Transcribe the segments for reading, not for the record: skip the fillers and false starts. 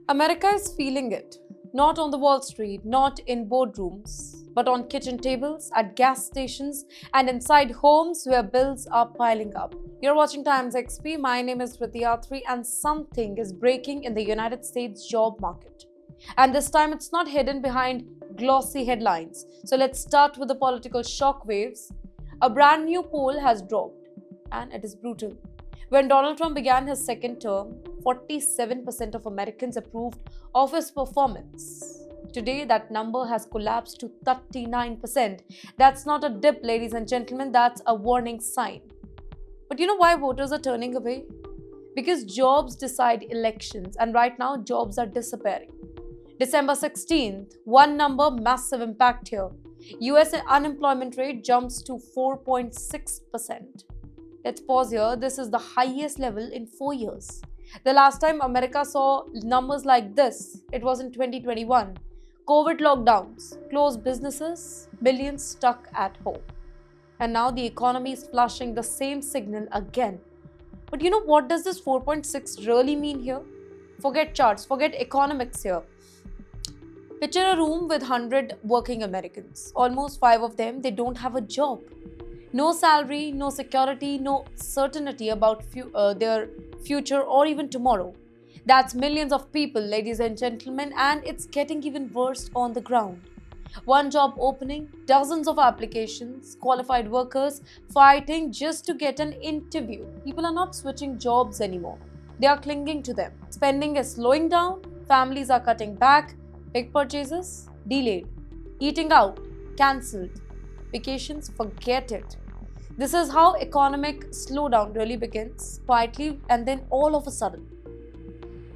America is feeling it. Not on the Wall Street, not in boardrooms, but on kitchen tables, at gas stations, and inside homes where bills are piling up. You're watching Times XP. My name is Priti Athri, and something is breaking in the United States job market. And this time it's not hidden behind glossy headlines. So let's start with the political shockwaves. A brand new poll has dropped, and it is brutal. When Donald Trump began his second term, 47% of Americans approved of his performance. Today, that number has collapsed to 39%. That's not a dip, ladies and gentlemen, that's a warning sign. But you know why voters are turning away? Because jobs decide elections, and right now, jobs are disappearing. December 16th, one number, massive impact here. US unemployment rate jumps to 4.6%. Let's pause here. This is the highest level in 4 years. The last time America saw numbers like this, it was in 2021. COVID lockdowns, closed businesses, millions stuck at home. And now the economy is flashing the same signal again. But you know what does this 4.6 really mean here? Forget charts, forget economics here. Picture a room with 100 working Americans. Almost 5 of them, they don't have a job. No salary, no security, no certainty about their future or even tomorrow. That's millions of people, ladies and gentlemen, and it's getting even worse on the ground. One job opening, dozens of applications, qualified workers fighting just to get an interview. People are not switching jobs anymore. They are clinging to them. Spending is slowing down, families are cutting back, big purchases delayed, eating out cancelled, vacations forget it. This is how economic slowdown really begins, quietly and then all of a sudden.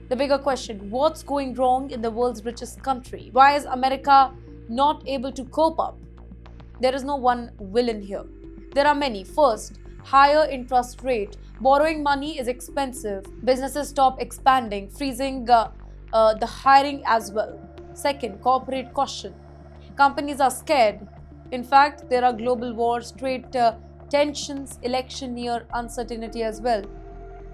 The bigger question, what's going wrong in the world's richest country? Why is America not able to cope up? There is no one villain here. There are many. First, higher interest rate. Borrowing money is expensive. Businesses stop expanding, freezing the hiring as well. Second, corporate caution. Companies are scared. In fact, there are global wars, trade tensions, election year uncertainty as well.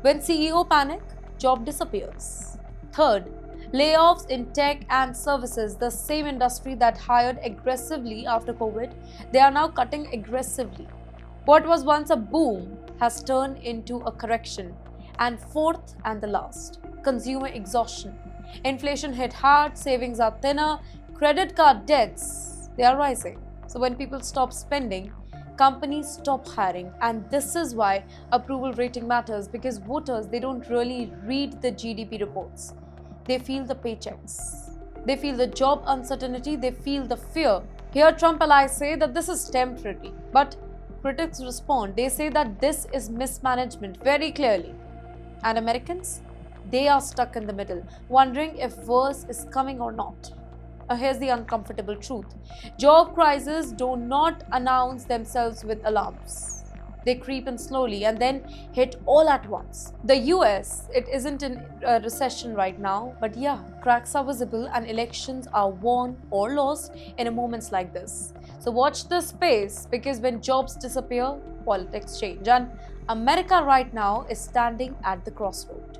When CEO panic, job disappears. Third, layoffs in tech and services, the same industry that hired aggressively after COVID, they are now cutting aggressively. What was once a boom has turned into a correction. And fourth and the last, consumer exhaustion. Inflation hit hard, savings are thinner, credit card debts, they are rising. So when people stop spending, companies stop hiring, and this is why approval rating matters, because voters, they don't really read the GDP reports. They feel the paychecks. They feel the job uncertainty, they feel the fear. Here Trump allies say that this is temporary, but critics respond. They say that this is mismanagement very clearly. And Americans, they are stuck in the middle, wondering if worse is coming or not. Here's the uncomfortable truth. Job crises do not announce themselves with alarms. They creep in slowly and then hit all at once. The US, it isn't in a recession right now, but yeah, cracks are visible and elections are won or lost in moments like this. So watch this space, because when jobs disappear, politics change. And America right now is standing at the crossroad.